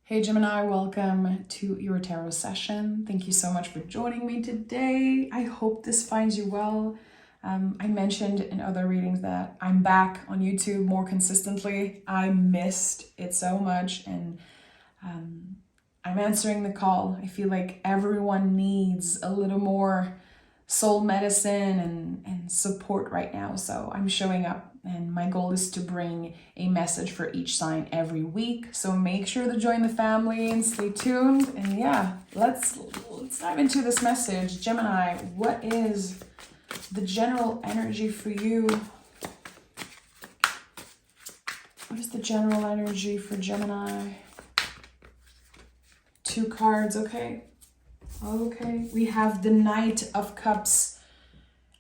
Hey Gemini, welcome to your tarot session. Thank you so much for joining me today. I hope this finds you well. I mentioned in other readings that I'm back on YouTube more consistently. I missed it so much, and I'm answering the call. I feel like everyone needs a little more soul medicine and support right now. So I'm showing up, and my goal is to bring a message for each sign every week. So make sure to join the family and stay tuned. And yeah, let's dive into this message. Gemini, what is the general energy for you? What is the general energy for Gemini? 2 cards, okay. Okay, we have the Knight of Cups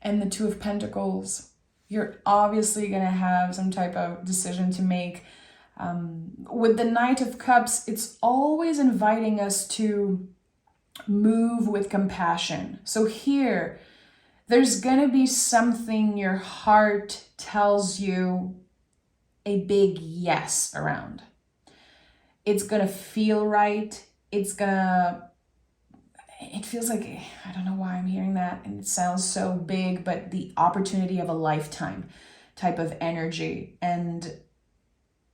and the 2 of Pentacles. You're obviously going to have some type of decision to make. With the Knight of Cups, it's always inviting us to move with compassion. So here, there's going to be something your heart tells you a big yes around. It's going to feel right. It feels like, I don't know why I'm hearing that, and it sounds so big, but the opportunity of a lifetime type of energy. And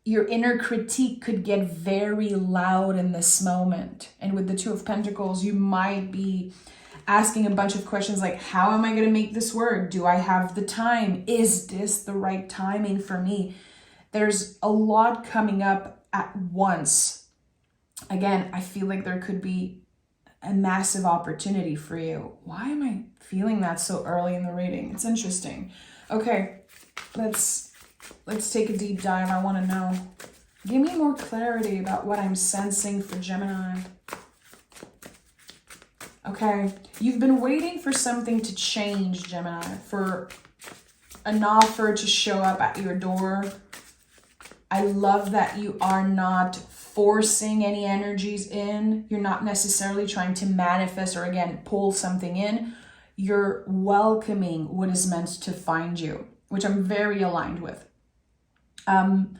your inner critique could get very loud in this moment. And with the 2 of Pentacles, you might be asking a bunch of questions like, how am I going to make this work? Do I have the time? Is this the right timing for me? There's a lot coming up at once. Again, I feel like there could be a massive opportunity for you. Why am I feeling that so early in the reading? It's interesting. Okay, let's take a deep dive. I want to know. Give me more clarity about what I'm sensing for Gemini. Okay, you've been waiting for something to change, Gemini, for an offer to show up at your door. I love that you are not forcing any energies in. You're not necessarily trying to manifest or, again, pull something in. You're welcoming what is meant to find you, which I'm very aligned with. And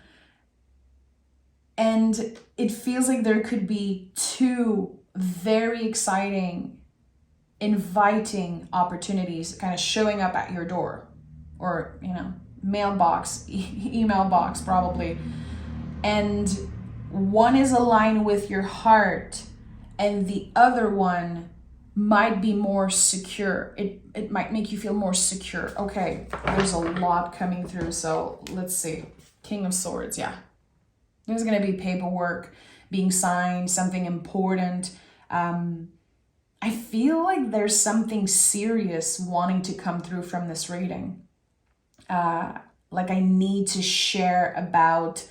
it feels like there could be 2 very exciting, inviting opportunities kind of showing up at your door, or, mailbox, email box probably. And one is aligned with your heart, and the other one might be more secure. It might make you feel more secure. Okay, there's a lot coming through, so let's see. King of Swords, yeah. There's going to be paperwork being signed, something important. I feel like there's something serious wanting to come through from this reading. Like I need to share about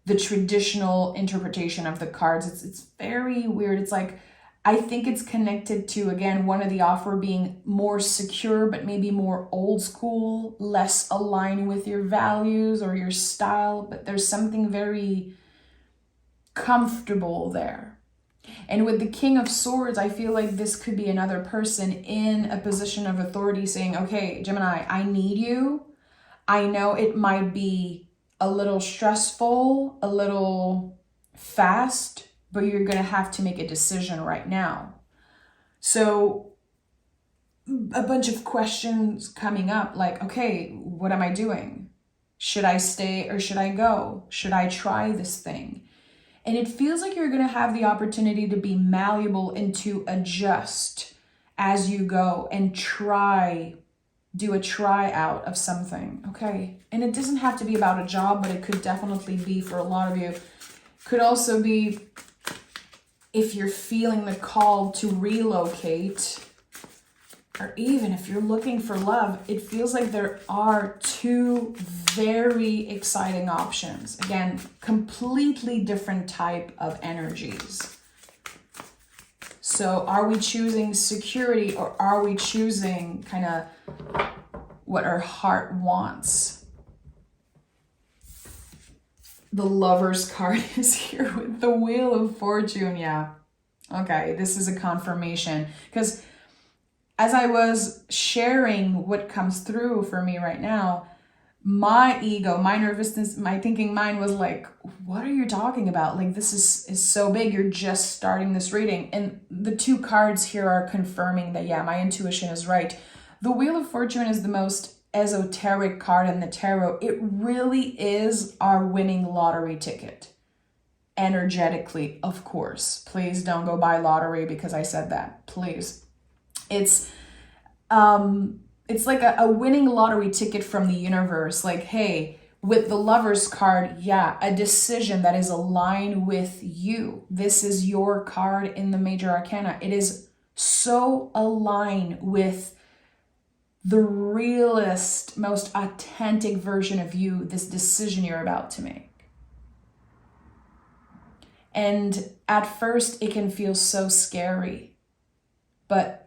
the traditional interpretation of the cards. It's very weird. It's like, I think it's connected to, again, one of the offer being more secure, but maybe more old school, less aligned with your values or your style, but there's something very comfortable there. And with the King of Swords, I feel like this could be another person in a position of authority saying, okay, Gemini, I need you. I know it might be a little stressful, a little fast, but you're going to have to make a decision right now. So a bunch of questions coming up like, okay, what am I doing? Should I stay or should I go? Should I try this thing? And it feels like you're going to have the opportunity to be malleable and to adjust as you go and do a tryout of something, okay? And it doesn't have to be about a job, but it could definitely be for a lot of you. Could also be if you're feeling the call to relocate, or even if you're looking for love. It feels like there are 2 very exciting options. Again, completely different type of energies. So are we choosing security, or are we choosing kind of what our heart wants? The Lover's card is here with the Wheel of Fortune. Yeah. Okay, this is a confirmation. Because as I was sharing what comes through for me right now, my ego, my nervousness, my thinking mind was like, what are you talking about? Like, this is so big. You're just starting this reading. And the 2 cards here are confirming that, yeah, my intuition is right. The Wheel of Fortune is the most esoteric card in the tarot. It really is our winning lottery ticket. Energetically, of course. Please don't go buy lottery because I said that. Please. It's like a winning lottery ticket from the universe. Like, hey, with the Lover's card, yeah, a decision that is aligned with you. This is your card in the Major Arcana. It is so aligned with the realest, most authentic version of you, this decision you're about to make. And at first, it can feel so scary, but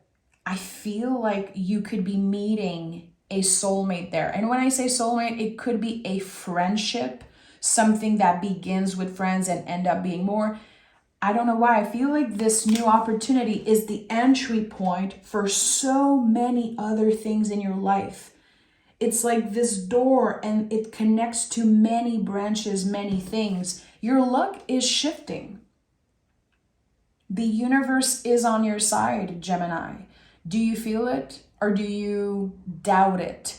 I feel like you could be meeting a soulmate there. And when I say soulmate, it could be a friendship, something that begins with friends and end up being more. I don't know why. I feel like this new opportunity is the entry point for so many other things in your life. It's like this door and it connects to many branches, many things. Your luck is shifting. The universe is on your side, Gemini. Do you feel it or do you doubt it?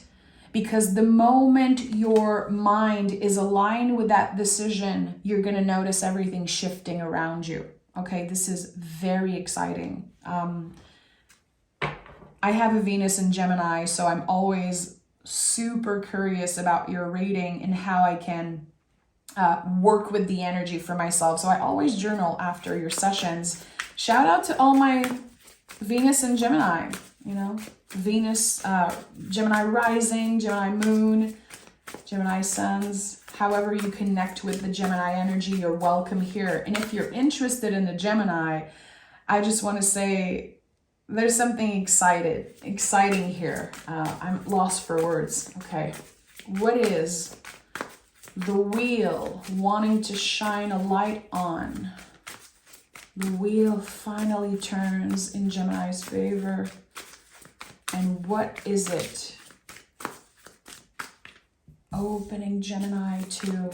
Because the moment your mind is aligned with that decision, you're going to notice everything shifting around you. Okay, this is very exciting. I have a Venus in Gemini, so I'm always super curious about your reading and how I can work with the energy for myself. So I always journal after your sessions. Shout out to all my Venus and Gemini, Venus, Gemini rising, Gemini moon, Gemini suns. However you connect with the Gemini energy, you're welcome here. And if you're interested in the Gemini, I just want to say there's something exciting here. I'm lost for words. Okay. What is the wheel wanting to shine a light on? The wheel finally turns in Gemini's favor. And what is it? Opening Gemini to...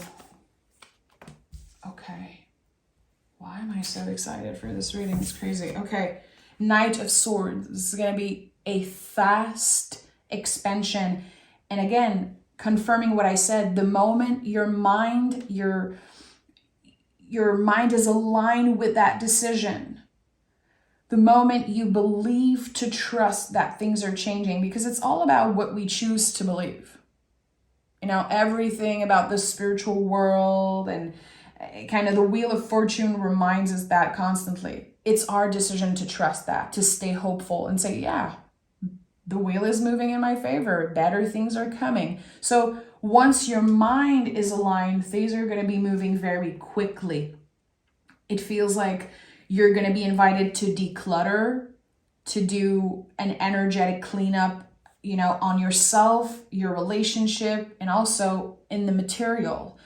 Okay. Why am I so excited for this reading? It's crazy. Okay. Knight of Swords. This is going to be a fast expansion. And again, confirming what I said, the moment your mind is aligned with that decision, the moment you believe to trust that things are changing, because it's all about what we choose to believe. Everything about the spiritual world and kind of the Wheel of Fortune reminds us that constantly. It's our decision to trust that, to stay hopeful and say, yeah, the wheel is moving in my favor. Better things are coming. So once your mind is aligned, things are going to be moving very quickly. It feels like you're going to be invited to declutter, to do an energetic cleanup, on yourself, your relationship, and also in the material.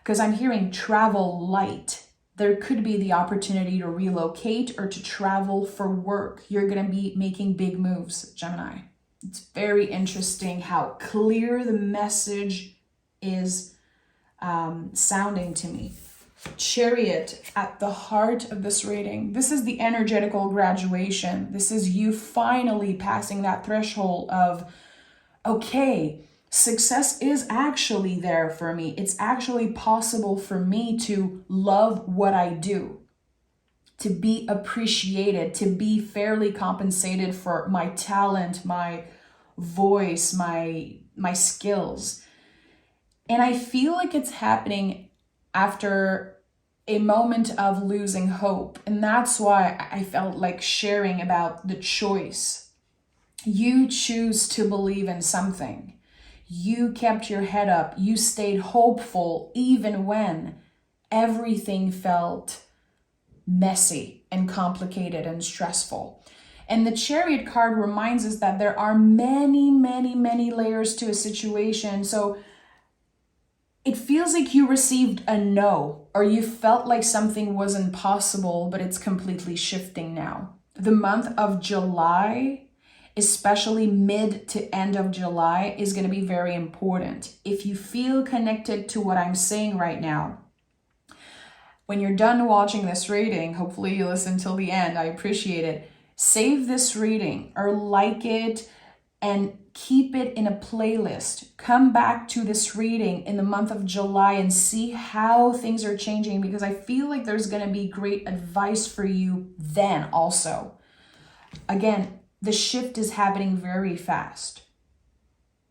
Because I'm hearing travel light. There could be the opportunity to relocate or to travel for work. You're going to be making big moves, Gemini. It's very interesting how clear the message is sounding to me. Chariot at the heart of this reading. This is the energetical graduation. This is you finally passing that threshold of, okay, success is actually there for me. It's actually possible for me to love what I do, to be appreciated, to be fairly compensated for my talent, my voice, my skills. And I feel like it's happening after a moment of losing hope. And that's why I felt like sharing about the choice. You choose to believe in something. You kept your head up. You stayed hopeful even when everything felt messy and complicated and stressful. And the Chariot card reminds us that there are many, many, many layers to a situation. So it feels like you received a no, or you felt like something wasn't possible, but it's completely shifting now. The month of July especially mid to end of July, is going to be very important. If you feel connected to what I'm saying right now, when you're done watching this reading, hopefully you listen till the end, I appreciate it. Save this reading or like it and keep it in a playlist. Come back to this reading in the month of July and see how things are changing, because I feel like there's going to be great advice for you then also. Again, the shift is happening very fast.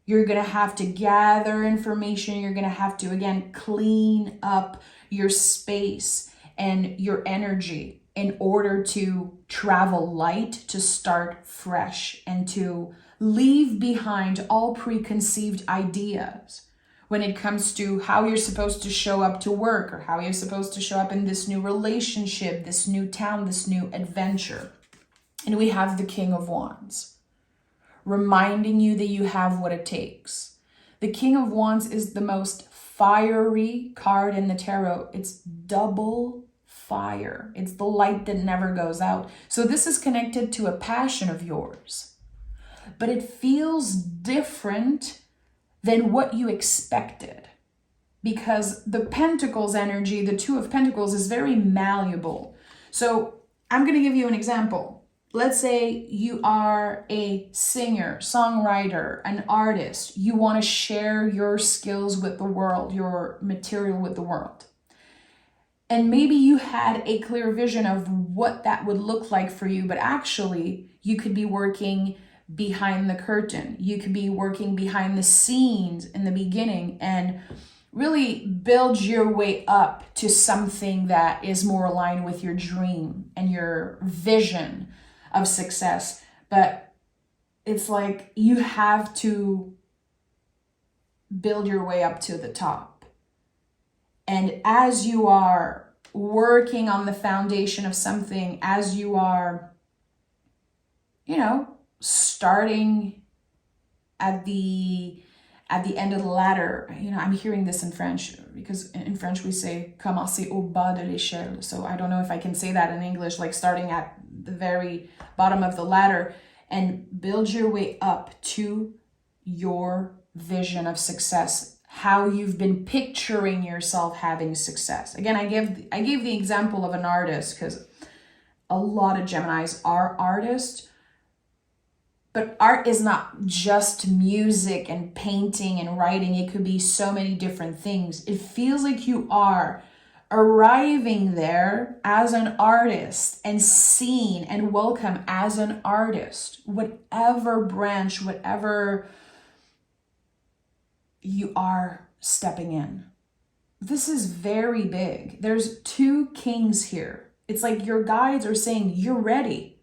You're going to have to gather information. You're going to have to, again, clean up your space and your energy in order to travel light, to start fresh, and to leave behind all preconceived ideas when it comes to how you're supposed to show up to work, or how you're supposed to show up in this new relationship, this new town, this new adventure. And we have the King of Wands, reminding you that you have what it takes. The King of Wands is the most fiery card in the tarot. It's double fire. It's the light that never goes out. So this is connected to a passion of yours, but it feels different than what you expected, because the Pentacles energy, the Two of Pentacles, is very malleable. So I'm going to give you an example. Let's say you are a singer, songwriter, an artist. You want to share your skills with the world, your material with the world. And maybe you had a clear vision of what that would look like for you, but actually you could be working behind the curtain. You could be working behind the scenes in the beginning and really build your way up to something that is more aligned with your dream and your vision of success. But it's like you have to build your way up to the top. And as you are working on the foundation of something, as you are, starting at the end of the ladder, I'm hearing this in French, because in French we say commencer au bas de l'échelle. So I don't know if I can say that in English, like starting at the very bottom of the ladder, and build your way up to your vision of success, how you've been picturing yourself having success. Again, I gave the example of an artist because a lot of Geminis are artists, but art is not just music and painting and writing. It could be so many different things. It feels like you are arriving there as an artist and seen and welcome as an artist, whatever branch, whatever you are stepping in. This is very big. There's two kings here. It's like your guides are saying you're ready.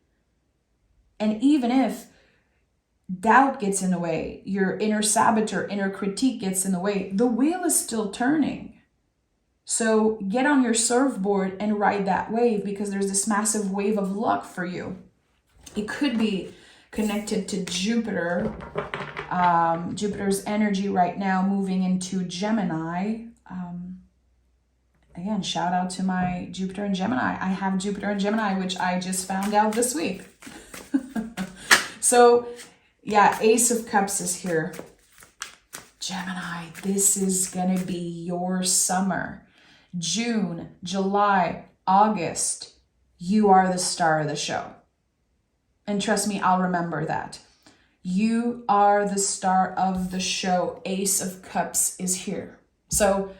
And even if doubt gets in the way, your inner saboteur, inner critique gets in the way, the wheel is still turning. So get on your surfboard and ride that wave, because there's this massive wave of luck for you. It could be connected to Jupiter, Jupiter's energy right now moving into Gemini. Again, shout out to my Jupiter and Gemini. I have Jupiter and Gemini, which I just found out this week. So yeah, Ace of Cups is here. Gemini, this is going to be your summer. June, July, August, you are the star of the show. And trust me, I'll remember that. You are the star of the show. Ace of Cups is here. So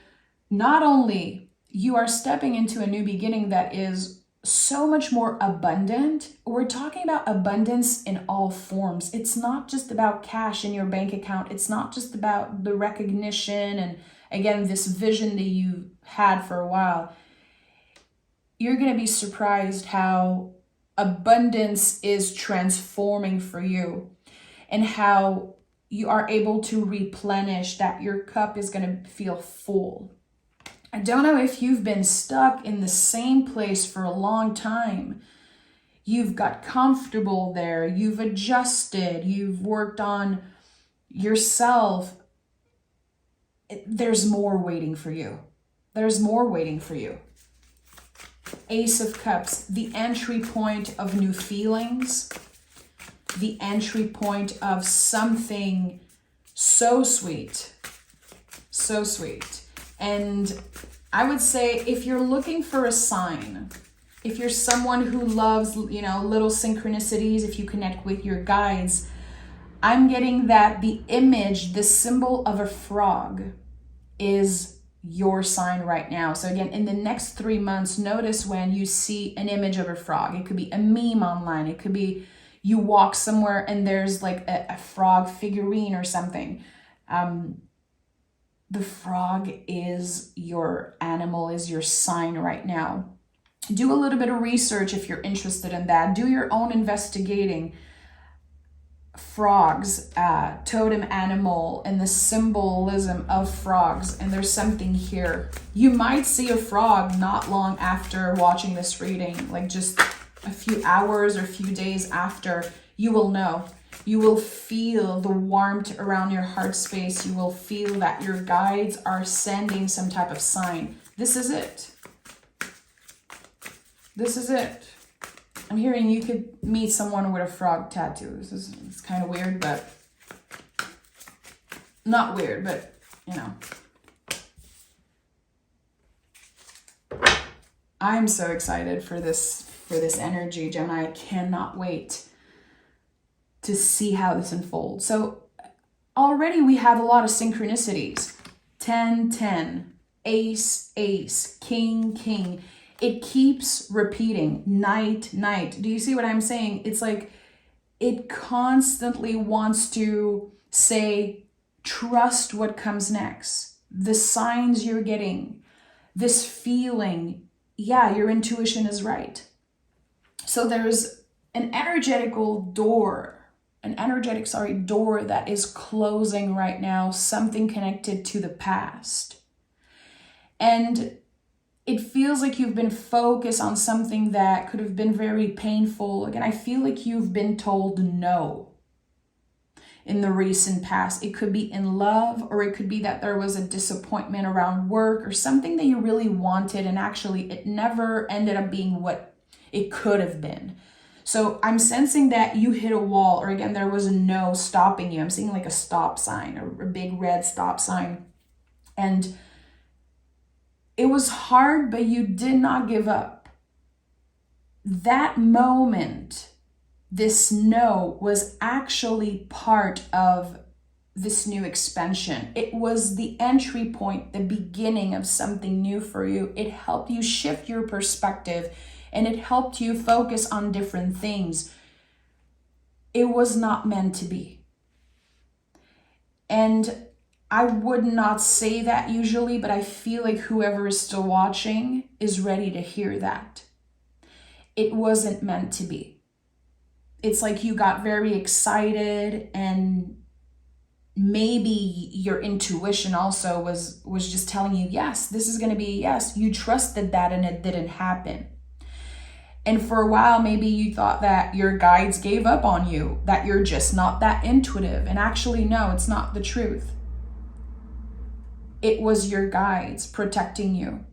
not only you are stepping into a new beginning that is so much more abundant. We're talking about abundance in all forms. It's not just about cash in your bank account. It's not just about the recognition and, again, this vision that you had for a while. You're going to be surprised how abundance is transforming for you, and how you are able to replenish, that your cup is going to feel full. I don't know if you've been stuck in the same place for a long time. You've got comfortable there. You've adjusted. You've worked on yourself. There's more waiting for you. There's more waiting for you. Ace of Cups, the entry point of new feelings, the entry point of something so sweet. So sweet. And I would say if you're looking for a sign, if you're someone who loves, you know, little synchronicities, if you connect with your guides, I'm getting that the image, the symbol of a frog is your sign right now. So again, in the next 3 months, notice when you see an image of a frog. It could be a meme online. It could be you walk somewhere and there's like a frog figurine or something. The frog is your animal, is your sign right now. Do a little bit of research if you're interested in that. Do your own investigating. Frogs, totem animal, and the symbolism of frogs. And there's something here. You might see a frog not long after watching this reading, like just a few hours or a few days after. You will know. You will feel the warmth around your heart space. You will feel that your guides are sending some type of sign. This is it. This is it. I'm hearing you could meet someone with a frog tattoo. It's kind of weird, but not weird, but you know. I'm so excited for this energy, Gemini. I cannot wait to see how this unfolds. So already we have a lot of synchronicities. 10, 10, ace, ace, king, king. It keeps repeating, night, night. Do you see what I'm saying? It's like it constantly wants to say, trust what comes next. The signs you're getting, this feeling, yeah, your intuition is right. So there's an energetic door that is closing right now, something connected to the past. And it feels like you've been focused on something that could have been very painful. Again, I feel like you've been told no in the recent past. It could be in love, or it could be that there was a disappointment around work or something that you really wanted, and actually it never ended up being what it could have been. So I'm sensing that you hit a wall, or again, there was a no stopping you. I'm seeing like a stop sign, or a big red stop sign. And it was hard, but you did not give up. That moment, this no was actually part of this new expansion. It was the entry point, the beginning of something new for you. It helped you shift your perspective, and it helped you focus on different things. It was not meant to be. And I would not say that usually, but I feel like whoever is still watching is ready to hear that. It wasn't meant to be. It's like you got very excited, and maybe your intuition also was just telling you, yes, this is going to be a yes. You trusted that, and it didn't happen. And for a while, maybe you thought that your guides gave up on you, that you're just not that intuitive. And actually, no, it's not the truth. It was your guides protecting you.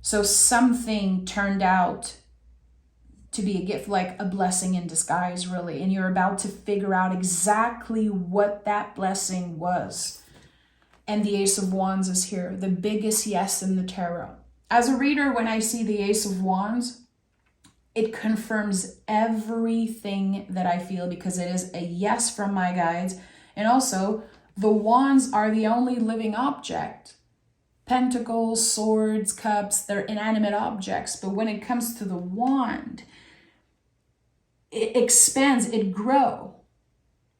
So something turned out to be a gift, like a blessing in disguise, really. And you're about to figure out exactly what that blessing was. And the Ace of Wands is here, the biggest yes in the tarot. As a reader, when I see the Ace of Wands, it confirms everything that I feel, because it is a yes from my guides. And also, the wands are the only living object. Pentacles, swords, cups, they're inanimate objects. But when it comes to the wand, it expands, it grows.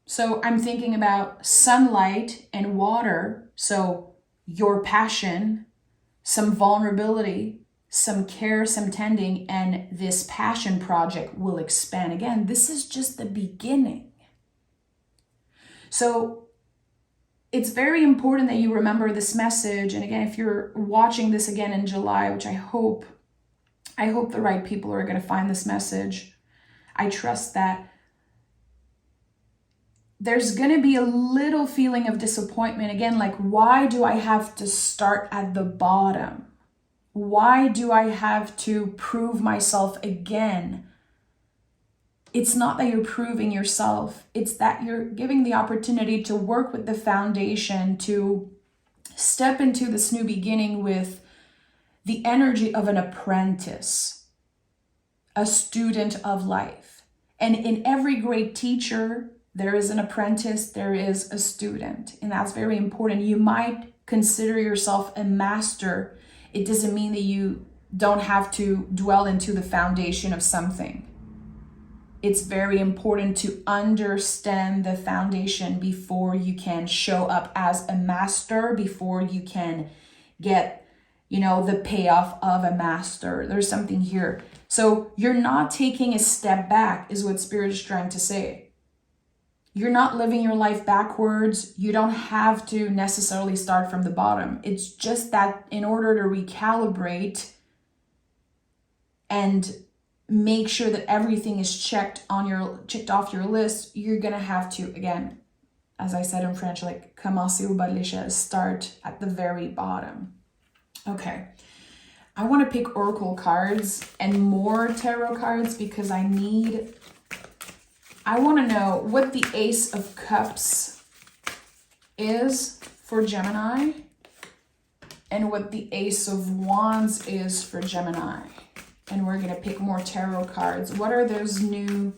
So I'm thinking about sunlight and water. So your passion, some vulnerability, some care, some tending, and this passion project will expand. Again, this is just the beginning. So it's very important that you remember this message. And again, if you're watching this again in July, which I hope the right people are going to find this message. I trust that. There's going to be a little feeling of disappointment. Again, like, why do I have to start at the bottom? Why do I have to prove myself again? it's not that you're proving yourself. It's that you're giving the opportunity to work with the foundation, to step into this new beginning with the energy of an apprentice, a student of life. And in every great teacher, there is an apprentice, there is a student. And that's very important. You might consider yourself a master. It doesn't mean that you don't have to dwell into the foundation of something. It's very important to understand the foundation before you can show up as a master, before you can get, the payoff of a master. There's something here. So you're not taking a step back, is what Spirit is trying to say. You're not living your life backwards. You don't have to necessarily start from the bottom. It's just that in order to recalibrate and make sure that everything is checked off your list, you're gonna have to, again, as I said in French, like commencer au bas de l'échelle, start at the very bottom. Okay, I want to pick oracle cards and more tarot cards because I want to know what the Ace of Cups is for Gemini and what the Ace of Wands is for Gemini. And we're going to pick more tarot cards. What are those new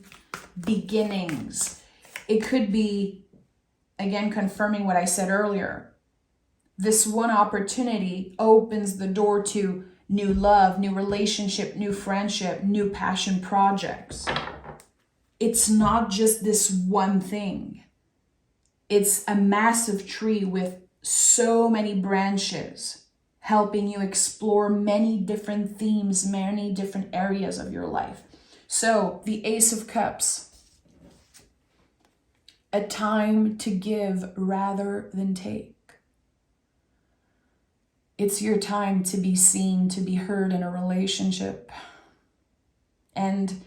beginnings? It could be, again, confirming what I said earlier. This one opportunity opens the door to new love, new relationship, new friendship, new passion projects. It's not just this one thing. It's a massive tree with so many branches, helping you explore many different themes, many different areas of your life. So the Ace of Cups, a time to give rather than take. It's your time to be seen, to be heard in a relationship. And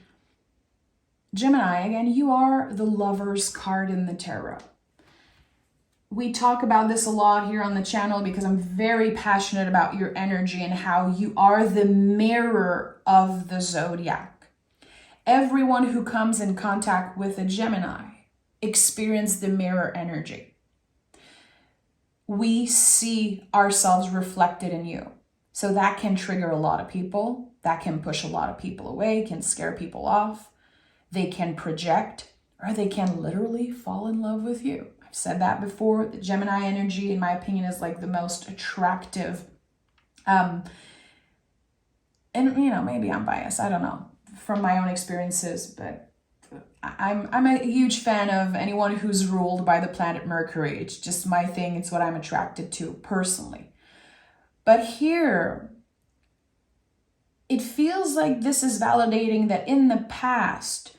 Gemini, again, you are the Lover's card in the tarot. We talk about this a lot here on the channel because I'm very passionate about your energy and how you are the mirror of the zodiac. Everyone who comes in contact with a Gemini experiences the mirror energy. We see ourselves reflected in you. So that can trigger a lot of people. That can push a lot of people away, can scare people off. They can project, or they can literally fall in love with you. I've said that before. The Gemini energy, in my opinion, is like the most attractive. And, maybe I'm biased. I don't know from my own experiences, but I'm a huge fan of anyone who's ruled by the planet Mercury. It's just my thing. It's what I'm attracted to personally. But here, it feels like this is validating that in the past,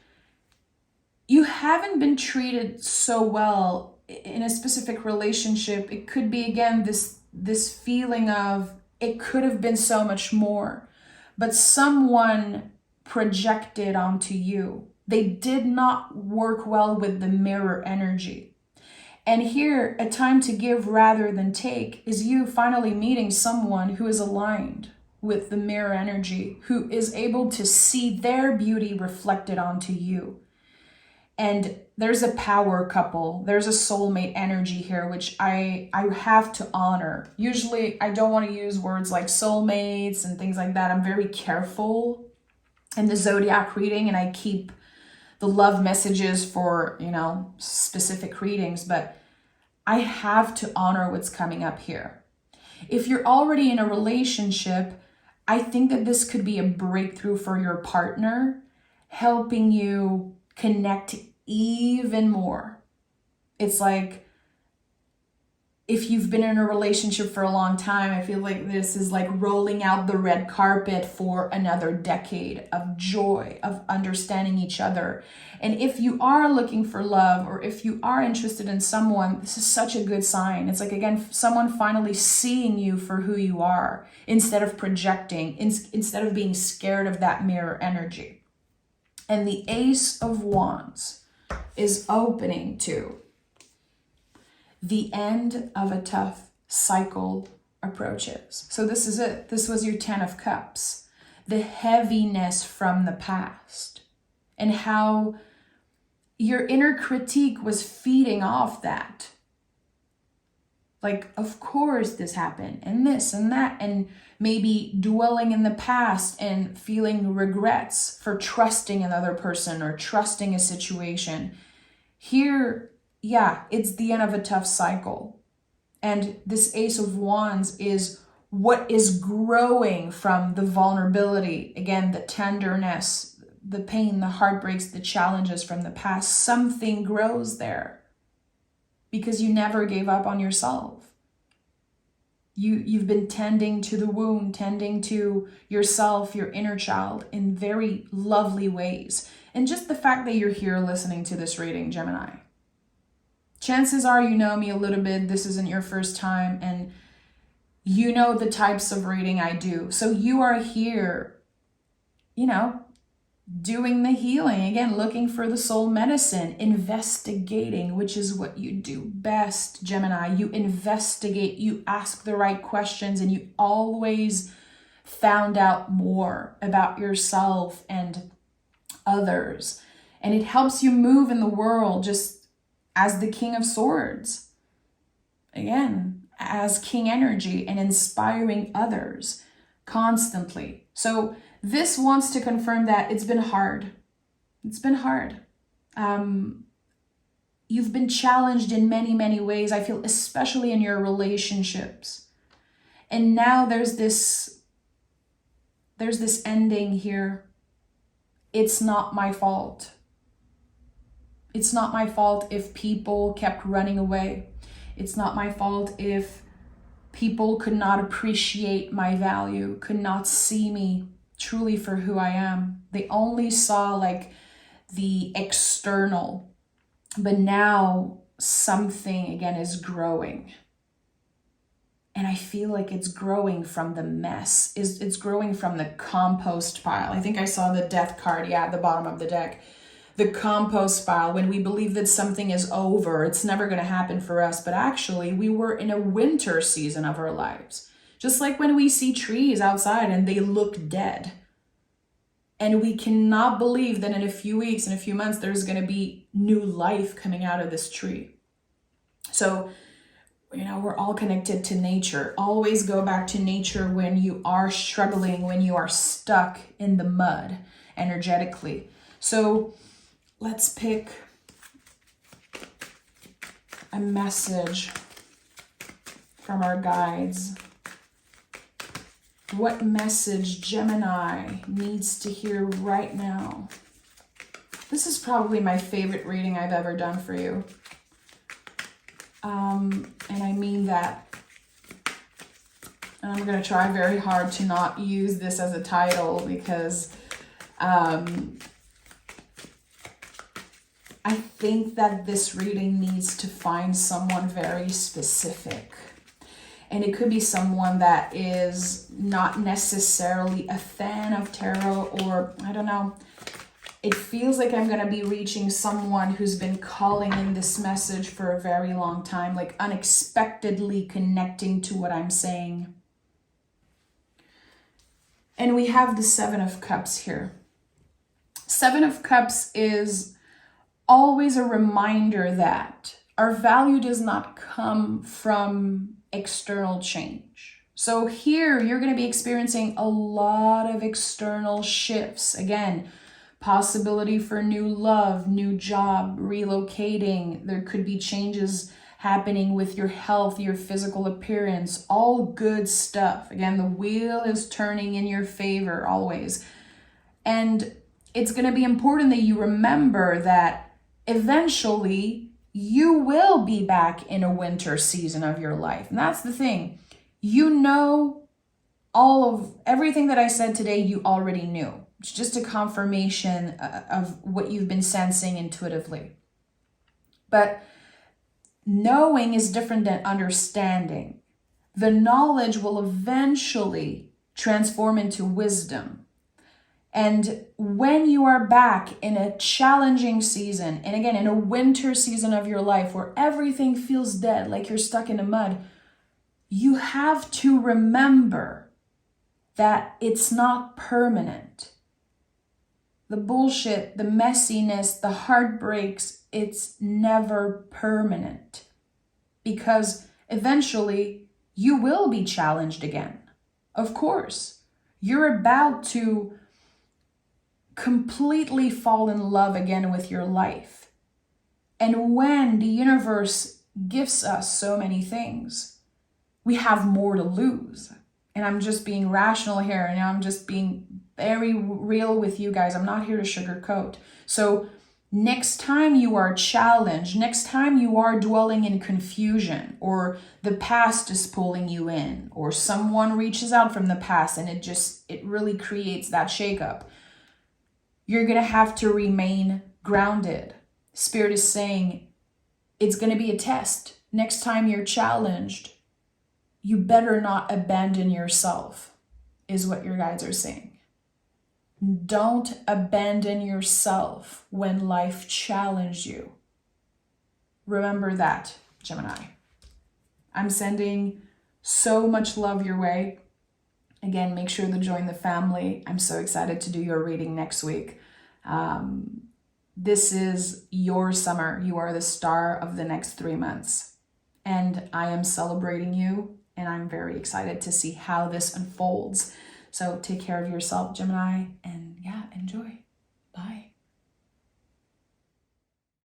you haven't been treated so well in a specific relationship. It could be, again, this feeling of it could have been so much more, but someone projected onto you. They did not work well with the mirror energy. And here, a time to give rather than take is you finally meeting someone who is aligned with the mirror energy, who is able to see their beauty reflected onto you. And there's a power couple, there's a soulmate energy here, which I have to honor. Usually, I don't want to use words like soulmates and things like that. I'm very careful in the zodiac reading, and I keep the love messages for, specific readings, but I have to honor what's coming up here. If you're already in a relationship, I think that this could be a breakthrough for your partner, helping you connect even more. It's like, if you've been in a relationship for a long time, I feel like this is like rolling out the red carpet for another decade of joy, of understanding each other. And if you are looking for love, or if you are interested in someone, this is such a good sign. It's like, again, someone finally seeing you for who you are instead of projecting, instead of being scared of that mirror energy. And the Ace of Wands is opening to the end of a tough cycle approaches. So this is it. This was your 10 of Cups. The heaviness from the past. and how your inner critique was feeding off that. Like, of course this happened, and this and that, and maybe dwelling in the past and feeling regrets for trusting another person or trusting a situation. Here, yeah, it's the end of a tough cycle. And this Ace of Wands is what is growing from the vulnerability, again, the tenderness, the pain, the heartbreaks, the challenges from the past. Something grows there because you never gave up on yourself. You've been tending to the wound, tending to yourself, your inner child, in very lovely ways. And just the fact that you're here listening to this reading, Gemini, chances are you know me a little bit. This isn't your first time, and you know the types of reading I do. So you are here, doing the healing, again, looking for the soul medicine, investigating, which is what you do best, Gemini. You investigate, you ask the right questions, and you always found out more about yourself and others. And it helps you move in the world just as the King of Swords. Again, as King energy and inspiring others constantly. So this wants to confirm that it's been hard. It's been hard. You've been challenged in many, many ways, I feel, especially in your relationships. And now there's this ending here. It's not my fault. It's not my fault if people kept running away. It's not my fault if people could not appreciate my value, could not see me truly for who I am. They only saw like the external. But now something again is growing. And I feel like it's growing from the mess. It's growing from the compost pile. I think I saw the death card, at the bottom of the deck. The compost pile, when we believe that something is over, it's never going to happen for us. But actually, we were in a winter season of our lives. Just like when we see trees outside and they look dead. And we cannot believe that in a few weeks, in a few months, there's going to be new life coming out of this tree. So, we're all connected to nature. Always go back to nature when you are struggling, when you are stuck in the mud energetically. So let's pick a message from our guides. What message Gemini needs to hear right now? This is probably my favorite reading I've ever done for you. And I mean that. And I'm going to try very hard to not use this as a title because I think that this reading needs to find someone very specific. And it could be someone that is not necessarily a fan of tarot, or I don't know. It feels like I'm going to be reaching someone who's been calling in this message for a very long time, like unexpectedly connecting to what I'm saying. And we have the Seven of Cups here. Seven of Cups is always a reminder that our value does not come from external change. So here you're going to be experiencing a lot of external shifts. Again, possibility for new love, new job, relocating. There could be changes happening with your health, your physical appearance, all good stuff. Again, the wheel is turning in your favor always. And it's going to be important that you remember that eventually you will be back in a winter season of your life. And that's the thing. All of everything that I said today, you already knew. It's just a confirmation of what you've been sensing intuitively. But knowing is different than understanding. The knowledge will eventually transform into wisdom. And when you are back in a challenging season, and again, in a winter season of your life where everything feels dead, like you're stuck in the mud, you have to remember that it's not permanent. the bullshit, the messiness, the heartbreaks, it's never permanent. Because eventually you will be challenged again. Of course, you're about to completely fall in love again with your life. And when the universe gives us so many things, we have more to lose. And I'm just being rational here, and I'm just being very real with you guys. I'm not here to sugarcoat. So next time you are challenged, next time you are dwelling in confusion, or the past is pulling you in, or someone reaches out from the past and it really creates that shakeup, you're going to have to remain grounded. Spirit is saying it's going to be a test. Next time you're challenged, you better not abandon yourself, is what your guides are saying. Don't abandon yourself when life challenges you. Remember that, Gemini. I'm sending so much love your way. Again, make sure to join the family. I'm so excited to do your reading next week. This is your summer. You are the star of the next 3 months. And I am celebrating you, and I'm very excited to see how this unfolds. So take care of yourself, Gemini, and